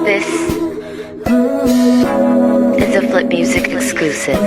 This is a Flip Music exclusive.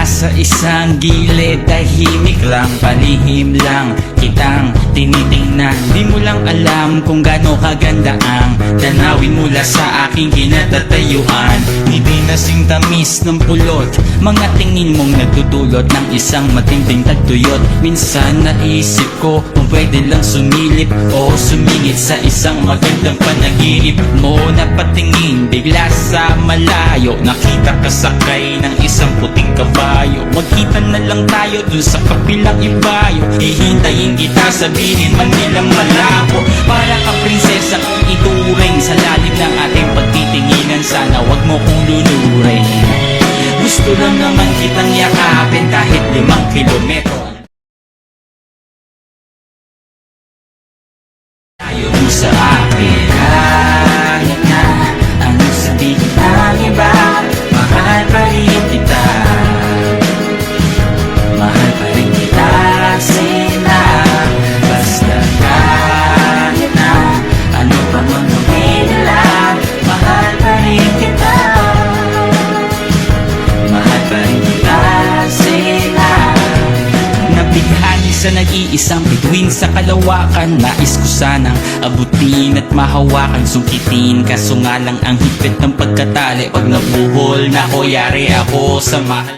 Sa isang gilid, tahimik lang, palihim lang kitang tinitingnan. Di mo lang alam kung gaano kaganda ang tanawin mula sa aking kinatatayuan. Hindi nasing tamis ng pulot, mga tingin mong nagdudulot ng isang matinding tagtuyot. Minsan naisip ko kung pwede lang sumilip o sumingit sa isang magandang panaginip mo. Napatingin bigla sa malayo, nakita ka sakay ng isang puting kabayo. Magkita na lang tayo dun sa kapilang ibayo. Hihintayin kita, sabihin man nilang malabo. Para ka prinsesa kung ituring sa lalim ng ating pagtitinginan. Sana wag mo kong lulurin. Gusto lang naman kitang yakapin kahit 5 kilometro. Ayaw mo sa akin kahit na anong sabihin ng iba. Mahal pa rin kita, mahal pa rin kita sila. Basta kahit na ano pa mang gawin nila, mahal pa rin kita, mahal pa rin kita sila. Nabighani sa nag-iisang bituin sa kalawakan. Nais ko sanang abutin at mahawakan, sungkitin, kaso nga lang ang higpit ng pagkatali. Pag nabuhol na ko, yari ako sa mahal.